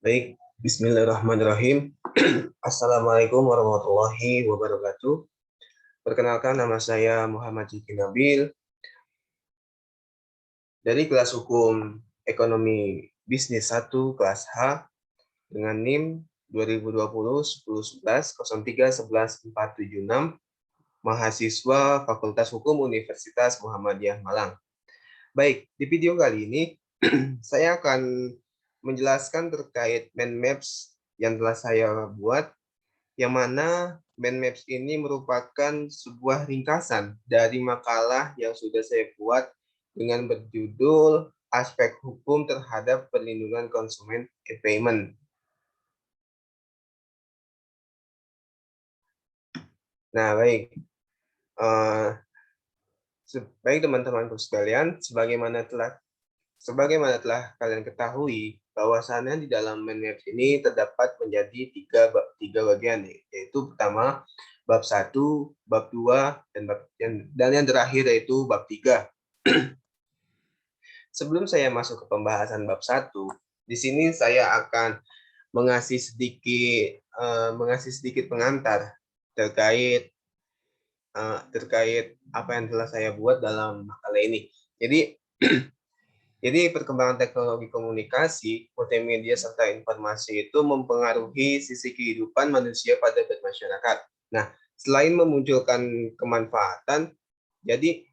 Baik, Bismillahirrahmanirrahim. Assalamualaikum warahmatullahi wabarakatuh. Perkenalkan, nama saya Muhammad Jiki Nabil dari kelas hukum ekonomi bisnis 1 kelas H dengan NIM 2020 10 11 03 11 476, mahasiswa Fakultas Hukum Universitas Muhammadiyah Malang. Baik, di video kali ini saya akan menjelaskan terkait mind maps yang telah saya buat, yang mana mind maps ini merupakan sebuah ringkasan dari makalah yang sudah saya buat dengan berjudul Aspek Hukum Terhadap Perlindungan Konsumen e-Payment. Nah, baik. Baik teman-temanku sekalian, sebagaimana telah kalian ketahui, bahwasannya di dalam mind maps ini terdapat menjadi tiga bagian, yaitu pertama bab 1, bab 2, dan yang terakhir yaitu bab 3. Sebelum saya masuk ke pembahasan bab 1, di sini saya akan mengasih sedikit pengantar terkait apa yang telah saya buat dalam makalah ini. Jadi perkembangan teknologi komunikasi, multimedia serta informasi itu mempengaruhi sisi kehidupan manusia pada bermasyarakat. Nah, selain memunculkan kemanfaatan,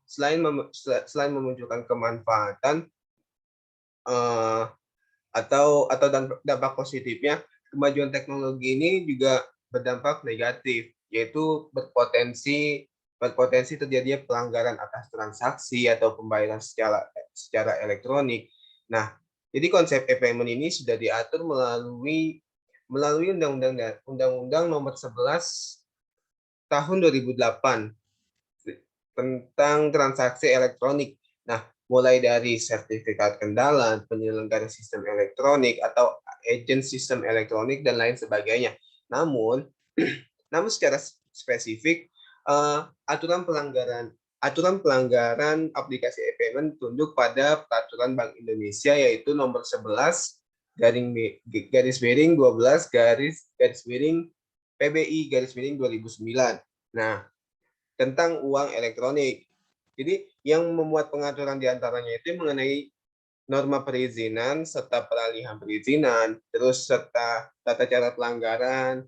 selain memunculkan kemanfaatan atau dampak positifnya, kemajuan teknologi ini juga berdampak negatif, yaitu berpotensi terjadinya pelanggaran atas transaksi atau pembayaran secara elektronik. Nah, jadi konsep e-payment ini sudah diatur melalui Undang-Undang Nomor 11 Tahun 2008 tentang transaksi elektronik. Nah, mulai dari sertifikat kendala, penyelenggara sistem elektronik atau agent sistem elektronik dan lain sebagainya. Namun secara spesifik, aturan pelanggaran aplikasi e-payment tunduk pada peraturan Bank Indonesia, yaitu nomor 11 garis miring 12 garis miring PBI garis miring 2009. Nah, tentang uang elektronik. Jadi yang memuat pengaturan diantaranya itu mengenai norma perizinan serta peralihan perizinan, terus serta tata cara pelanggaran,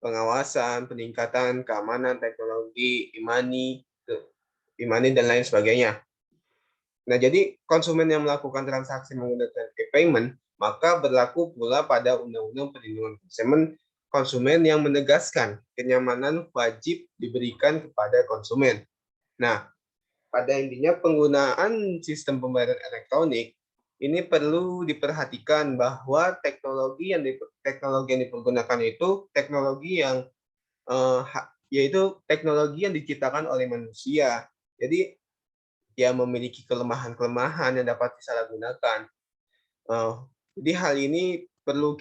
pengawasan, peningkatan keamanan teknologi, e-money, dan lain sebagainya. Nah, jadi konsumen yang melakukan transaksi menggunakan e-payment, maka berlaku pula pada Undang-Undang Perlindungan Konsumen yang menegaskan kenyamanan wajib diberikan kepada konsumen. Nah, pada intinya penggunaan sistem pembayaran elektronik ini perlu diperhatikan bahwa teknologi yang dipergunakan itu yaitu teknologi yang diciptakan oleh manusia. Jadi ya memiliki kelemahan-kelemahan yang dapat disalahgunakan. Jadi hal ini perlu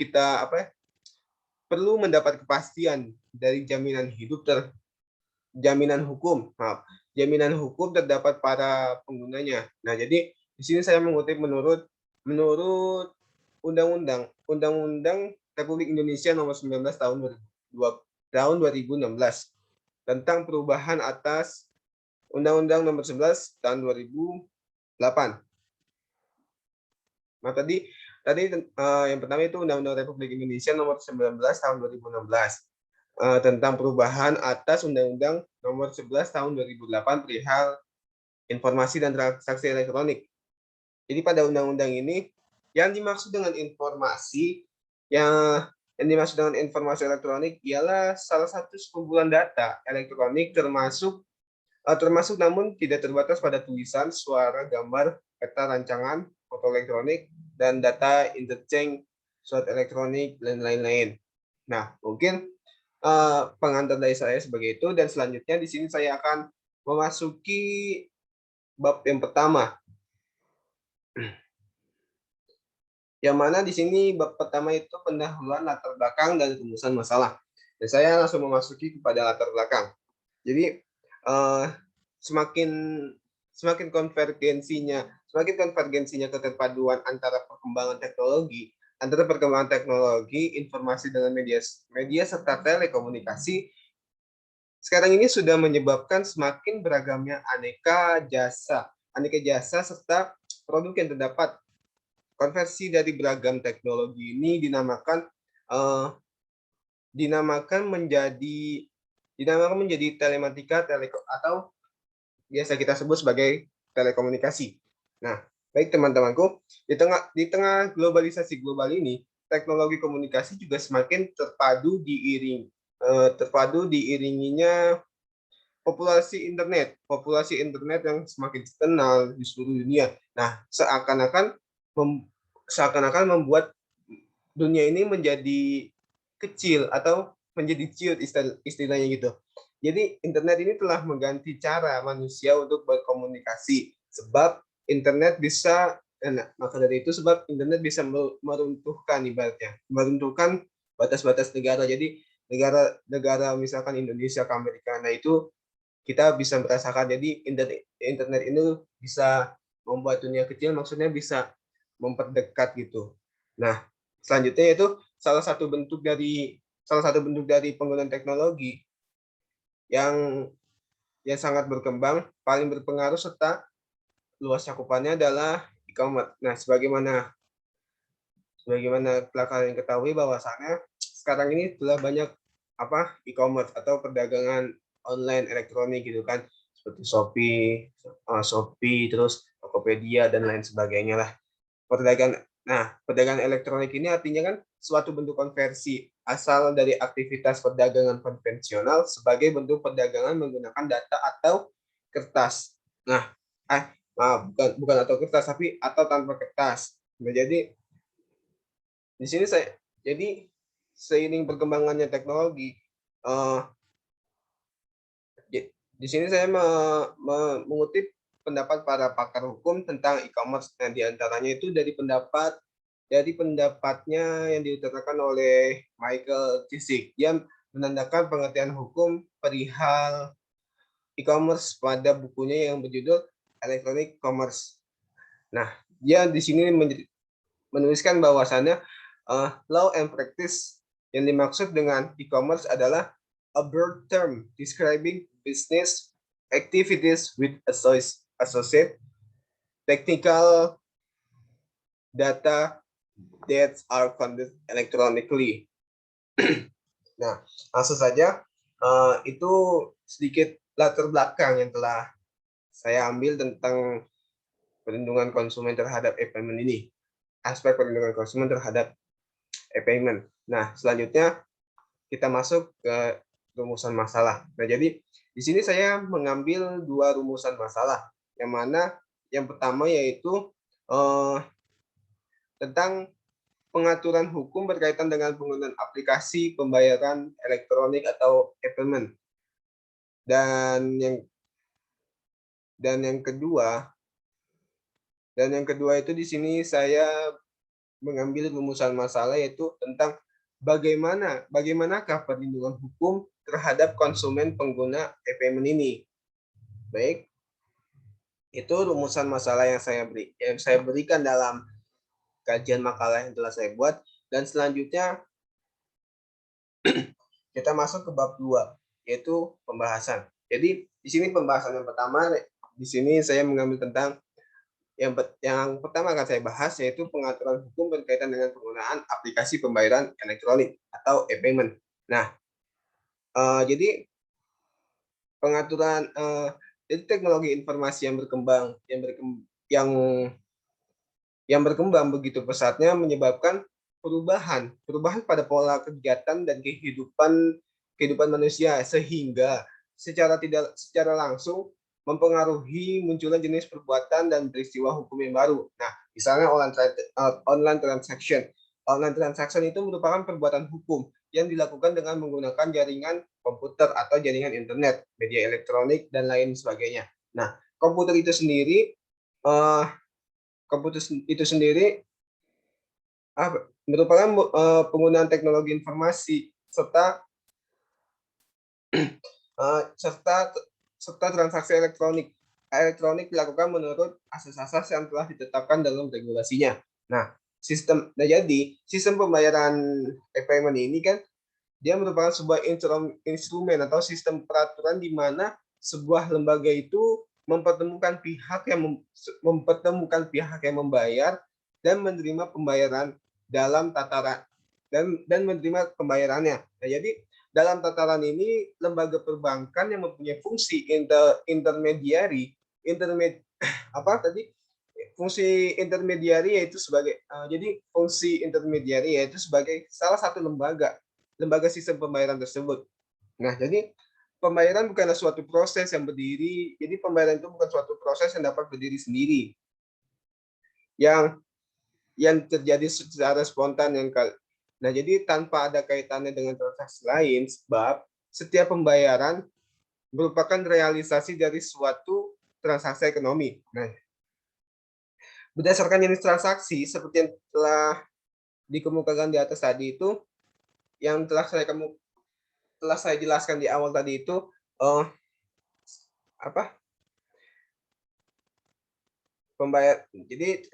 mendapat kepastian dari jaminan hukum terdapat para penggunanya. Nah, jadi di sini saya mengutip menurut Undang-Undang Republik Indonesia Nomor 19 tahun 2016 tentang perubahan atas Undang-Undang Nomor 11 tahun 2008. Nah, tadi yang pertama itu Undang-Undang Republik Indonesia Nomor 19 tahun 2016 tentang perubahan atas Undang-Undang Nomor 11 tahun 2008 perihal informasi dan transaksi elektronik. Jadi pada undang-undang ini yang dimaksud dengan informasi elektronik ialah salah satu sekumpulan data elektronik termasuk namun tidak terbatas pada tulisan, suara, gambar, peta, rancangan, foto elektronik, dan data interchange, surat elektronik, dan lain-lain. Nah, mungkin pengantar dari saya sebagai itu, dan selanjutnya di sini saya akan memasuki bab yang pertama. Yang mana di sini bab pertama itu pendahuluan latar belakang dan rumusan masalah. Dan saya langsung memasuki kepada latar belakang. Jadi semakin semakin konvergensinya keterpaduan antara perkembangan teknologi, informasi dengan media serta telekomunikasi sekarang ini sudah menyebabkan semakin beragamnya aneka jasa serta produk yang terdapat. Konversi dari beragam teknologi ini eh, dinamakan menjadi telematika atau biasa kita sebut sebagai telekomunikasi. Nah, baik teman-temanku, di tengah globalisasi global ini, teknologi komunikasi juga semakin terpadu diiringinya populasi internet yang semakin dikenal di seluruh dunia. Nah, seakan-akan membuat dunia ini menjadi kecil atau menjadi ciut istilahnya gitu. Jadi internet ini telah mengganti cara manusia untuk berkomunikasi sebab internet bisa maka dari itu sebab internet bisa meruntuhkan batas-batas negara. Jadi negara misalkan Indonesia ke Amerika, nah itu kita bisa merasakan. Jadi internet ini bisa membuat dunia kecil, maksudnya bisa memperdekat gitu. Nah, selanjutnya itu salah satu bentuk dari penggunaan teknologi yang sangat berkembang, paling berpengaruh serta luas cakupannya adalah e-commerce. Nah, sebagaimana telah kalian ketahui bahwasannya sekarang ini telah banyak e-commerce atau perdagangan online elektronik gitu kan, seperti Shopee, terus Tokopedia dan lain sebagainya lah. Perdagangan elektronik ini artinya kan suatu bentuk konversi asal dari aktivitas perdagangan konvensional sebagai bentuk perdagangan menggunakan data atau kertas. Bukan atau kertas, tapi atau tanpa kertas. Nah, jadi di sini seiring perkembangannya teknologi, di sini saya mengutip pendapat para pakar hukum tentang e-commerce. Nah, diantaranya itu dari pendapatnya yang diutarakan oleh Michael Csikszek. Dia menandakan pengertian hukum perihal e-commerce pada bukunya yang berjudul Electronic Commerce. Nah, dia di sini menuliskan bahwasannya law and practice yang dimaksud dengan e-commerce adalah a broad term describing business activities with associate technical data that are conducted electronically. Nah, langsung saja itu sedikit latar belakang yang telah saya ambil tentang perlindungan konsumen terhadap e-payment ini. Aspek perlindungan konsumen terhadap e-payment. Nah, selanjutnya kita masuk ke rumusan masalah. Nah, jadi di sini saya mengambil dua rumusan masalah, yang mana yang pertama yaitu tentang pengaturan hukum berkaitan dengan penggunaan aplikasi pembayaran elektronik atau e-payment. Dan yang kedua itu di sini saya mengambil rumusan masalah yaitu tentang bagaimanakah perlindungan hukum terhadap konsumen pengguna e-payment ini. Baik, itu rumusan masalah yang saya berikan dalam kajian makalah yang telah saya buat. Dan selanjutnya kita masuk ke bab 2, yaitu pembahasan. Jadi di sini pembahasan yang pertama, di sini saya mengambil tentang yang pertama akan saya bahas yaitu pengaturan hukum berkaitan dengan penggunaan aplikasi pembayaran elektronik atau e-payment. Nah, jadi pengaturan jadi teknologi informasi yang berkembang begitu pesatnya menyebabkan perubahan pada pola kegiatan dan kehidupan manusia, sehingga secara langsung mempengaruhi munculnya jenis perbuatan dan peristiwa hukum yang baru. Nah, misalnya online transaction. Online transaction itu merupakan perbuatan hukum yang dilakukan dengan menggunakan jaringan komputer atau jaringan internet, media elektronik, dan lain sebagainya. Nah, komputer itu sendiri merupakan penggunaan teknologi informasi serta transaksi elektronik. elektronik dilakukan menurut asas-asas yang telah ditetapkan dalam regulasinya. Nah, jadi sistem pembayaran e-payment ini kan dia merupakan sebuah instrumen atau sistem peraturan di mana sebuah lembaga itu mempertemukan pihak yang membayar dan menerima pembayaran dalam tataran dan menerima pembayarannya. Nah, jadi dalam tataran ini lembaga perbankan yang mempunyai fungsi intermediari apa tadi fungsi intermediari yaitu sebagai fungsi intermediari yaitu sebagai salah satu lembaga sistem pembayaran tersebut. Nah, jadi pembayaran bukanlah suatu proses yang berdiri. Jadi pembayaran itu bukan suatu proses yang dapat berdiri sendiri. Yang terjadi secara spontan Nah, jadi tanpa ada kaitannya dengan transaksi lain, sebab setiap pembayaran merupakan realisasi dari suatu transaksi ekonomi. Nah, berdasarkan jenis transaksi seperti yang telah dikemukakan di atas tadi itu, yang telah saya jelaskan di awal tadi itu, pembayar. Jadi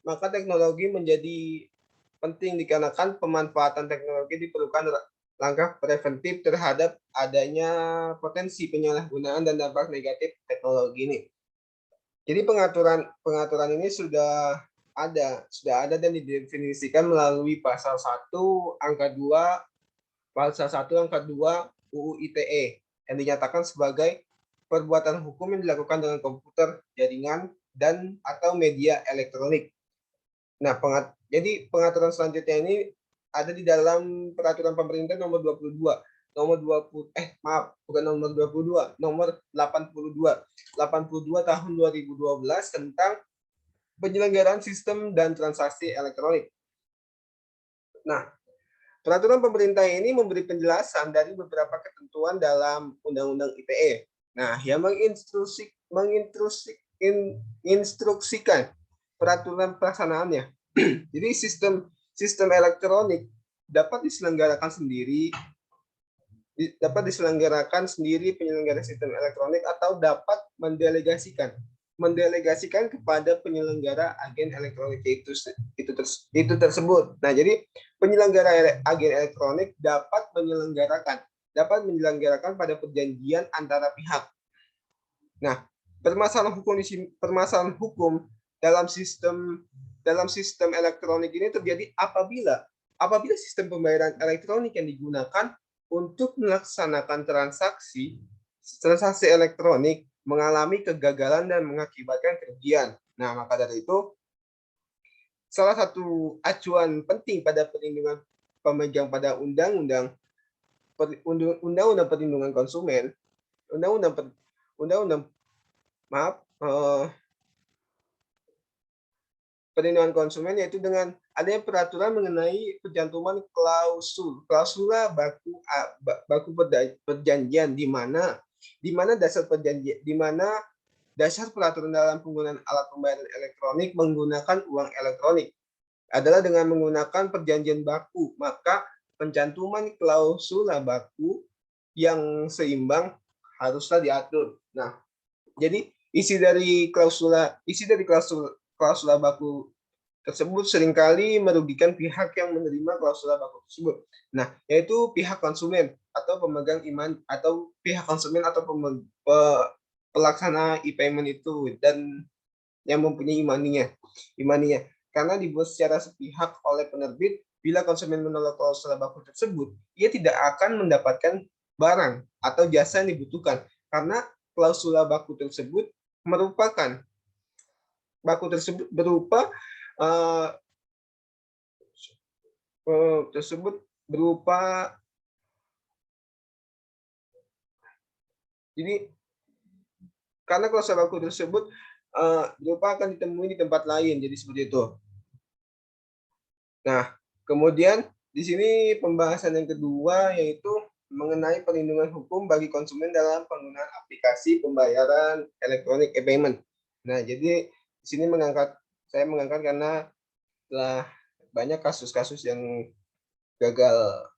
maka teknologi menjadi penting dikarenakan pemanfaatan teknologi diperlukan langkah preventif terhadap adanya potensi penyalahgunaan dan dampak negatif teknologi ini. Jadi pengaturan ini sudah ada dan didefinisikan melalui pasal 1 angka 2 UU ITE yang dinyatakan sebagai perbuatan hukum yang dilakukan dengan komputer, jaringan, dan atau media elektronik. Nah, jadi pengaturan selanjutnya ini ada di dalam peraturan pemerintah nomor 22 nomor 82 tahun 2012 tentang penyelenggaraan sistem dan transaksi elektronik. Nah, peraturan pemerintah ini memberi penjelasan dari beberapa ketentuan dalam Undang-Undang ITE. Nah, yang menginstruksikan peraturan pelaksanaannya. Jadi sistem elektronik dapat diselenggarakan sendiri penyelenggara sistem elektronik atau dapat mendelegasikan kepada penyelenggara agen elektronik itu tersebut. Nah, jadi penyelenggara agen elektronik dapat menyelenggarakan pada perjanjian antara pihak. Nah, permasalahan hukum dalam sistem elektronik ini terjadi apabila sistem pembayaran elektronik yang digunakan untuk melaksanakan transaksi elektronik mengalami kegagalan dan mengakibatkan kerugian. Nah, maka dari itu salah satu acuan penting pada perlindungan pemegang pada undang-undang perlindungan konsumen, perlindungan konsumen yaitu dengan adanya peraturan mengenai pencantuman klausula baku perjanjian di mana dasar peraturan dalam penggunaan alat pembayaran elektronik menggunakan uang elektronik adalah dengan menggunakan perjanjian baku, maka pencantuman klausula baku yang seimbang haruslah diatur. Nah, jadi isi dari klausula baku tersebut seringkali merugikan pihak yang menerima klausula baku tersebut. Nah, yaitu pihak konsumen atau pemegang pihak konsumen atau pelaksana e-payment itu dan yang mempunyai imaninya. Karena dibuat secara sepihak oleh penerbit, bila konsumen menolak klausula baku tersebut, ia tidak akan mendapatkan barang atau jasa yang dibutuhkan karena klausula baku tersebut berupa jadi karena klausula baku tersebut berupa akan ditemui di tempat lain, jadi seperti itu. Nah, kemudian di sini pembahasan yang kedua yaitu mengenai perlindungan hukum bagi konsumen dalam penggunaan aplikasi pembayaran elektronik e-payment. Nah, jadi di sini saya mengangkat karena telah banyak kasus-kasus yang gagal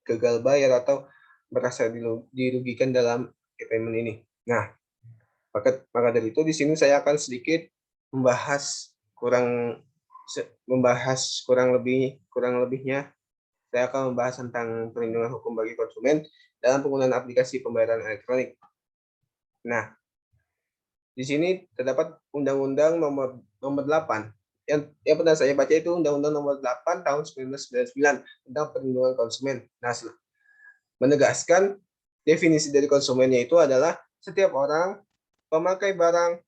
gagal bayar atau merasa dirugikan dalam e-payment ini. Nah, maka dari itu di sini saya akan sedikit membahas kurang lebihnya. Saya akan membahas tentang perlindungan hukum bagi konsumen dalam penggunaan aplikasi pembayaran elektronik. Nah, di sini terdapat Undang-Undang nomor 8. Yang pernah saya baca itu Undang-Undang nomor 8 tahun 1999 tentang perlindungan konsumen. Nah, menegaskan definisi dari konsumennya itu adalah setiap orang pemakai barang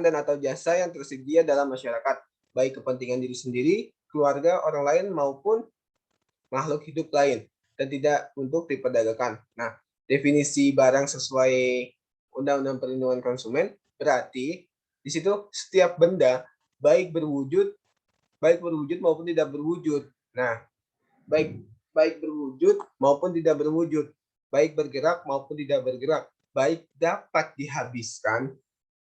dan atau jasa yang tersedia dalam masyarakat, baik kepentingan diri sendiri, keluarga, orang lain maupun makhluk hidup lain, dan tidak untuk diperdagangkan. Nah, definisi barang sesuai Undang-Undang Perlindungan Konsumen berarti di situ setiap benda baik berwujud maupun tidak berwujud. Nah, baik berwujud maupun tidak berwujud, baik bergerak maupun tidak bergerak, baik dapat dihabiskan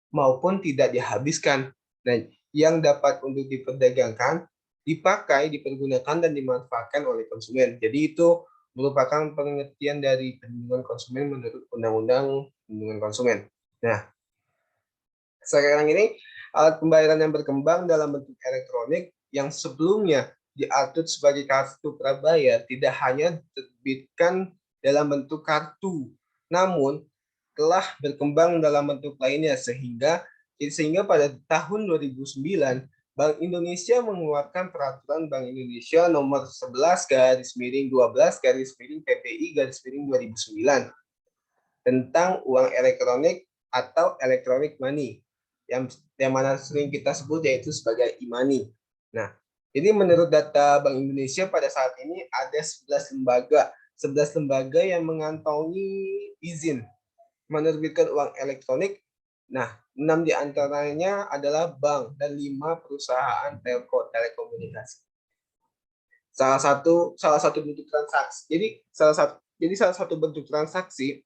maupun tidak dihabiskan. Dan yang dapat untuk diperdagangkan, dipakai, dipergunakan, dan dimanfaatkan oleh konsumen. Jadi itu merupakan pengertian dari perlindungan konsumen menurut Undang-Undang Perlindungan Konsumen. Nah, sekarang ini alat pembayaran yang berkembang dalam bentuk elektronik yang sebelumnya diatur sebagai kartu prabayar tidak hanya diterbitkan dalam bentuk kartu, namun telah berkembang dalam bentuk lainnya sehingga pada tahun 2009 Bank Indonesia mengeluarkan peraturan Bank Indonesia nomor 11/12/PPI/2009 tentang uang elektronik atau electronic money yang mana sering kita sebut yaitu sebagai e-money. Nah, jadi menurut data Bank Indonesia pada saat ini ada 11 lembaga yang mengantongi izin menerbitkan uang elektronik. Nah, 6 diantaranya adalah bank dan 5 perusahaan telekomunikasi. Salah satu bentuk transaksi. Jadi salah satu bentuk transaksi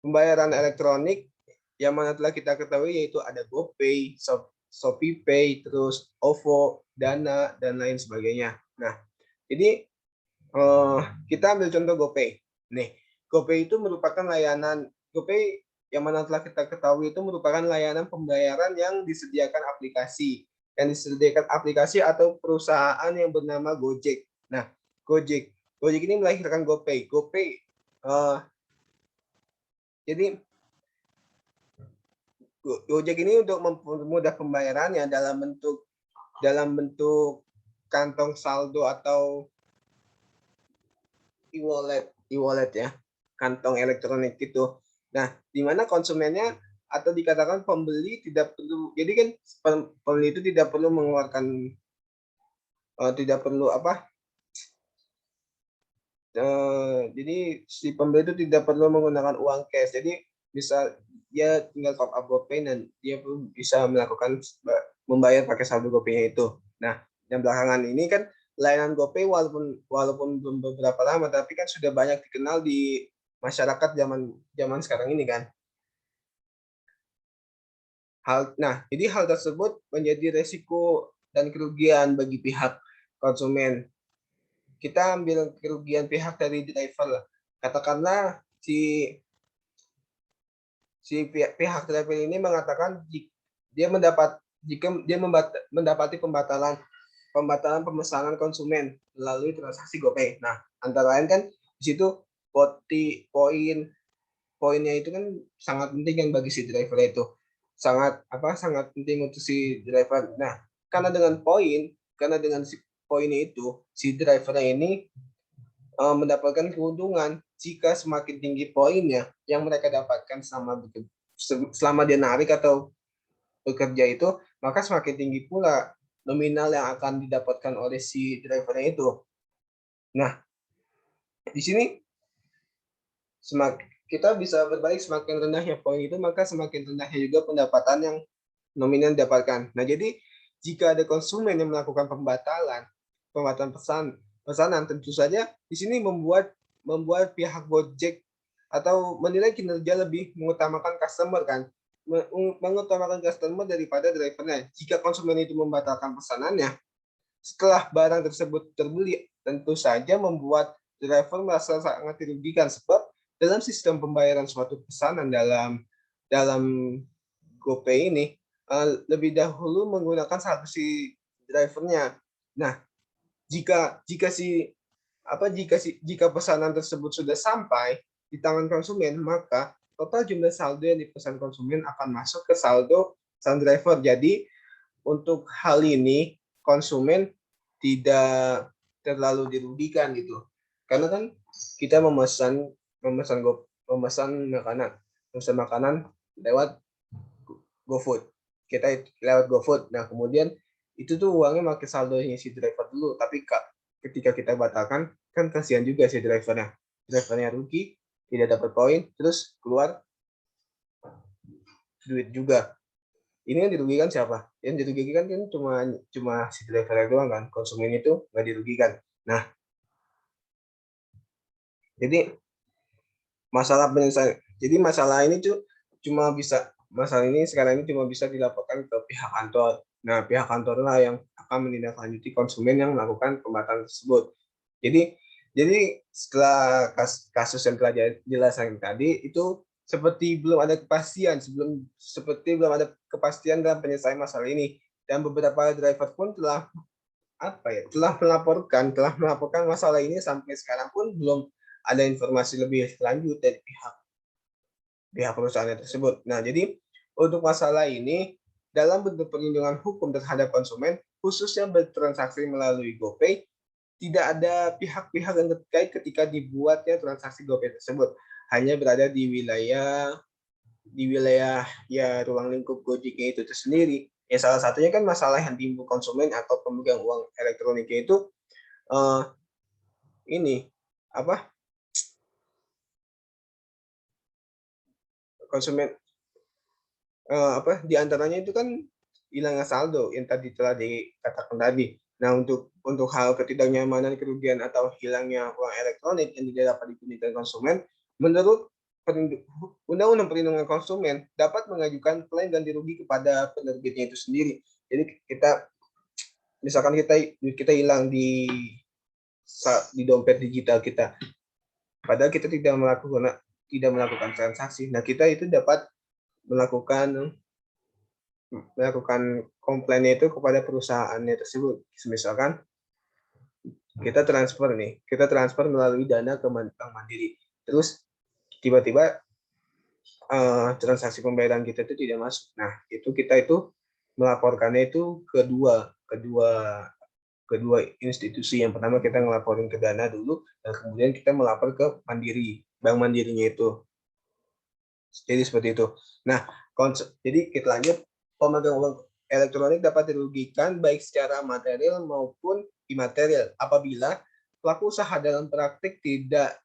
pembayaran elektronik yang mana telah kita ketahui yaitu ada GoPay, ShopeePay, terus OVO, Dana, dan lain sebagainya. Nah, jadi kita ambil contoh GoPay. Nih, GoPay itu merupakan layanan GoPay yang mana telah kita ketahui itu merupakan layanan pembayaran yang disediakan aplikasi atau perusahaan yang bernama Gojek. Nah, Gojek ini melahirkan GoPay. Jadi Gojek ini untuk mempermudah pembayarannya dalam bentuk kantong saldo atau e-wallet ya, kantong elektronik itu. Nah, di mana konsumennya atau dikatakan pembeli tidak perlu, jadi kan pembeli itu tidak perlu mengeluarkan jadi si pembeli itu tidak perlu menggunakan uang cash. Jadi bisa dia tinggal top up GoPay dan dia pun bisa melakukan membayar pakai saldo GoPay-nya itu. Nah, yang belakangan ini kan layanan GoPay walaupun belum beberapa lama tapi kan sudah banyak dikenal di masyarakat zaman sekarang ini kan. Jadi hal tersebut menjadi resiko dan kerugian bagi pihak konsumen. Kita ambil kerugian pihak dari driver. Katakanlah si pihak driver ini mengatakan jika dia mendapati pembatalan pemesanan konsumen melalui transaksi GoPay. Nah, antara lain kan di situ poinnya itu kan sangat penting kan bagi si driver itu. Sangat penting untuk si driver. Nah, karena dengan si poinnya itu si drivernya ini mendapatkan keuntungan jika semakin tinggi poinnya yang mereka dapatkan selama dia narik atau bekerja itu, maka semakin tinggi pula nominal yang akan didapatkan oleh si drivernya itu. Nah, di sini kita bisa berbalik, semakin rendahnya poin itu, maka semakin rendahnya juga pendapatan yang nominal didapatkan. Nah, jadi jika ada konsumen yang melakukan pembatalan pesanan, tentu saja di sini membuat pihak Gojek atau menilai kinerja lebih mengutamakan customer daripada drivernya. Jika konsumen itu membatalkan pesanannya, Setelah barang tersebut terbeli, tentu saja membuat driver merasa sangat dirugikan sebab dalam sistem pembayaran suatu pesanan dalam dalam GoPay ini lebih dahulu menggunakan saldo si drivernya. Nah, jika pesanan tersebut sudah sampai di tangan konsumen, maka total jumlah saldo yang dipesan konsumen akan masuk ke saldo sang driver. Jadi untuk hal ini konsumen tidak terlalu dirugikan gitu. Karena kan kita memesan makanan lewat GoFood. Kita lewat GoFood. Nah, kemudian itu tuh uangnya pakai saldonya si driver dulu, tapi ketika kita batalkan kan kasihan juga si drivernya. Drivernya rugi, tidak dapat poin, terus keluar duit juga. Ini yang dirugikan siapa? Yang dirugikan kan cuma si driver doang kan, konsumen itu nggak dirugikan. Nah, jadi masalah ini tuh masalah ini sekarang ini cuma bisa dilaporkan ke pihak kantor. Nah, pihak kantor lah yang akan menindaklanjuti konsumen yang melakukan pembatalan tersebut. Jadi setelah kasus yang telah dijelaskan tadi itu seperti belum ada kepastian dalam penyelesaian masalah ini, dan beberapa driver pun telah melaporkan masalah ini. Sampai sekarang pun belum ada informasi lebih lanjut dari pihak perusahaan tersebut. Nah, jadi untuk masalah ini dalam bentuk perlindungan hukum terhadap konsumen khususnya bertransaksi melalui GoPay, tidak ada pihak-pihak yang terkait ketika dibuatnya transaksi GoPay tersebut. Hanya berada di wilayah ya ruang lingkup Gojeknya itu sendiri. Ya salah satunya kan masalah yang timbul konsumen atau pemegang uang elektroniknya itu ini apa konsumen diantaranya itu kan hilangnya saldo yang tadi telah dikatakan tadi. Nah, untuk hal ketidaknyamanan, kerugian atau hilangnya uang elektronik yang tidak dapat digunakan konsumen, menurut Undang-Undang Perlindungan Konsumen dapat mengajukan klaim ganti rugi kepada penerbitnya itu sendiri. Jadi misalkan kita hilang di dompet digital kita, padahal kita tidak melakukan transaksi. Nah, kita itu dapat melakukan komplainnya itu kepada perusahaannya tersebut. Misalkan kita transfer melalui Dana ke Bank Mandiri, terus tiba-tiba transaksi pembayaran kita itu tidak masuk. Nah, kita melaporkannya itu kedua institusi. Yang pertama kita ngelaporin ke Dana dulu, dan kemudian kita melapor ke Mandiri, Bank Mandirinya itu. Jadi seperti itu. Nah, jadi kita lanjut. Pemegang uang elektronik dapat dirugikan baik secara material maupun imaterial apabila pelaku usaha dalam praktik tidak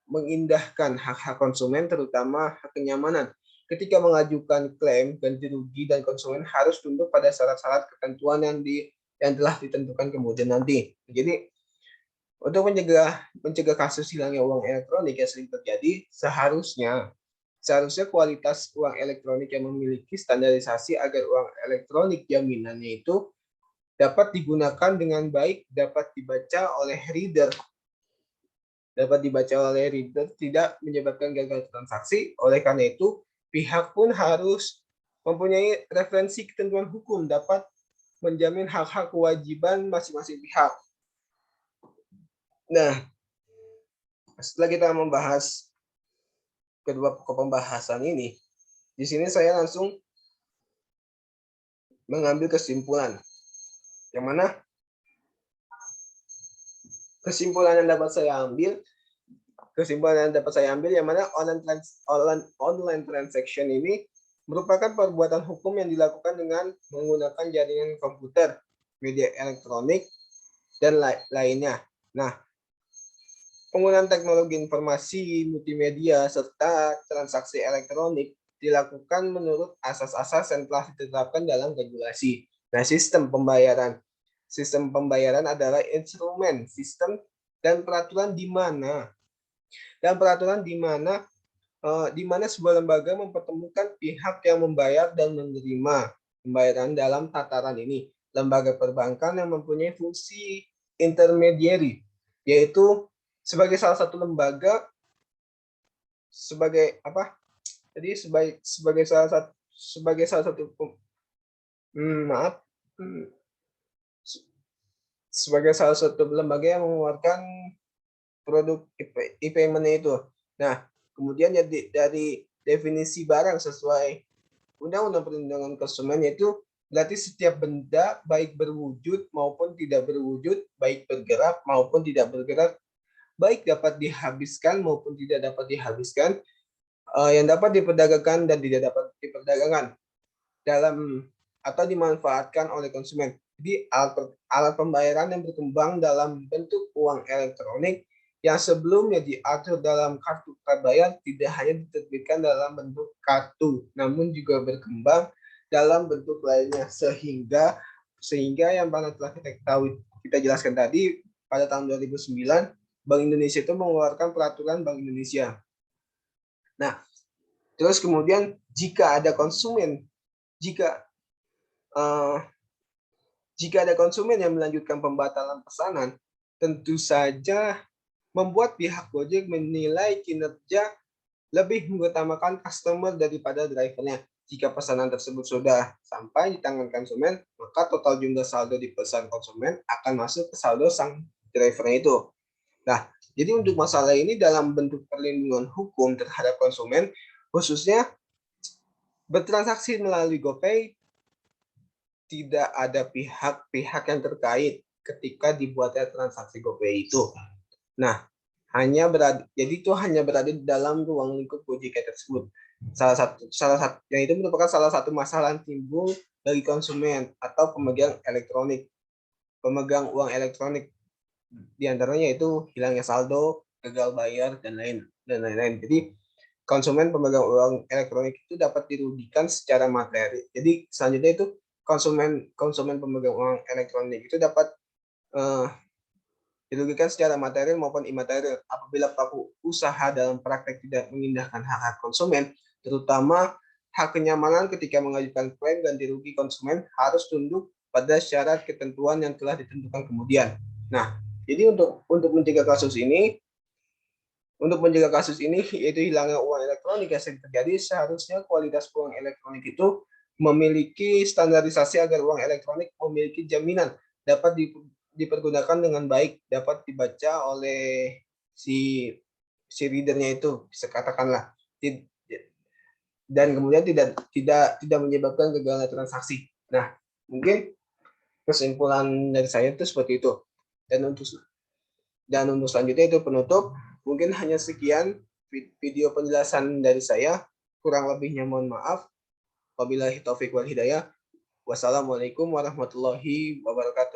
mengindahkan hak-hak konsumen, terutama hak kenyamanan. Ketika mengajukan klaim ganti rugi, dan konsumen harus tunduk pada syarat-syarat ketentuan yang telah ditentukan kemudian nanti. Jadi untuk mencegah kasus hilangnya uang elektronik yang sering terjadi, seharusnya kualitas uang elektronik yang memiliki standarisasi agar uang elektronik jaminannya itu dapat digunakan dengan baik, dapat dibaca oleh reader, tidak menyebabkan gagal transaksi. Oleh karena itu, pihak pun harus mempunyai referensi ketentuan hukum, dapat menjamin hak-hak kewajiban masing-masing pihak. Nah, setelah kita membahas kedua pokok pembahasan ini, di sini saya langsung mengambil kesimpulan, yang mana kesimpulan yang dapat saya ambil yang mana online transaction ini merupakan perbuatan hukum yang dilakukan dengan menggunakan jaringan komputer, media elektronik, dan lainnya. Nah, penggunaan teknologi informasi multimedia serta transaksi elektronik dilakukan menurut asas-asas yang telah ditetapkan dalam regulasi. Nah, sistem pembayaran adalah instrumen, sistem, dan peraturan di mana sebuah lembaga mempertemukan pihak yang membayar dan menerima pembayaran dalam tataran ini. lembaga perbankan yang mempunyai fungsi intermediary, yaitu sebagai salah satu lembaga, sebagai apa? Jadi sebagai salah satu maaf, sebagai salah satu lembaga yang mengeluarkan produk e-payment itu. Nah, kemudian dari definisi barang sesuai Undang-Undang Perlindungan Konsumen, yaitu berarti setiap benda baik berwujud maupun tidak berwujud, baik bergerak maupun tidak bergerak, baik dapat dihabiskan maupun tidak dapat dihabiskan, yang dapat diperdagangkan dan tidak dapat diperdagangkan dalam atau dimanfaatkan oleh konsumen. Jadi alat pembayaran yang berkembang dalam bentuk uang elektronik yang sebelumnya diatur dalam kartu prabayar tidak hanya diterbitkan dalam bentuk kartu, namun juga berkembang dalam bentuk lainnya, sehingga yang telah kita ketahui, kita jelaskan tadi, pada tahun 2009 Bank Indonesia itu mengeluarkan peraturan Bank Indonesia. Nah, terus kemudian jika ada konsumen yang melanjutkan pembatalan pesanan, tentu saja membuat pihak Gojek menilai kinerja lebih mengutamakan customer daripada drivernya. Jika pesanan tersebut sudah sampai di tangan konsumen, maka total jumlah saldo di pesan konsumen akan masuk ke saldo sang drivernya itu. Nah, jadi untuk masalah ini dalam bentuk perlindungan hukum terhadap konsumen, khususnya bertransaksi melalui GoPay, tidak ada pihak-pihak yang terkait ketika dibuatnya transaksi GoPay itu. Nah, jadi itu hanya berada di dalam ruang lingkup Gojek tersebut. Salah satu yang itu merupakan salah satu masalah yang timbul bagi konsumen atau pemegang uang elektronik. Di antaranya itu hilangnya saldo, gagal bayar, dan lain-lain. Jadi konsumen pemegang uang elektronik itu dapat dirugikan secara materi. Jadi selanjutnya itu konsumen pemegang uang elektronik itu dapat dirugikan secara material maupun imaterial apabila pelaku usaha dalam praktek tidak mengindahkan hak-hak konsumen, terutama hak kenyamanan ketika mengajukan klaim ganti rugi. Konsumen harus tunduk pada syarat ketentuan yang telah ditentukan kemudian. Nah, jadi untuk mencegah kasus ini, yaitu hilangnya uang elektronik yang sering terjadi, seharusnya kualitas uang elektronik itu memiliki standarisasi agar uang elektronik memiliki jaminan dapat dipergunakan dengan baik, dapat dibaca oleh si readernya itu, bisa katakanlah, dan kemudian tidak menyebabkan gagalnya transaksi. Nah, mungkin kesimpulan dari saya itu seperti itu. Dan untuk selanjutnya itu penutup, mungkin hanya sekian video penjelasan dari saya, kurang lebihnya mohon maaf. Wabillahi taufiq wal hidayah. Wassalamualaikum warahmatullahi wabarakatuh.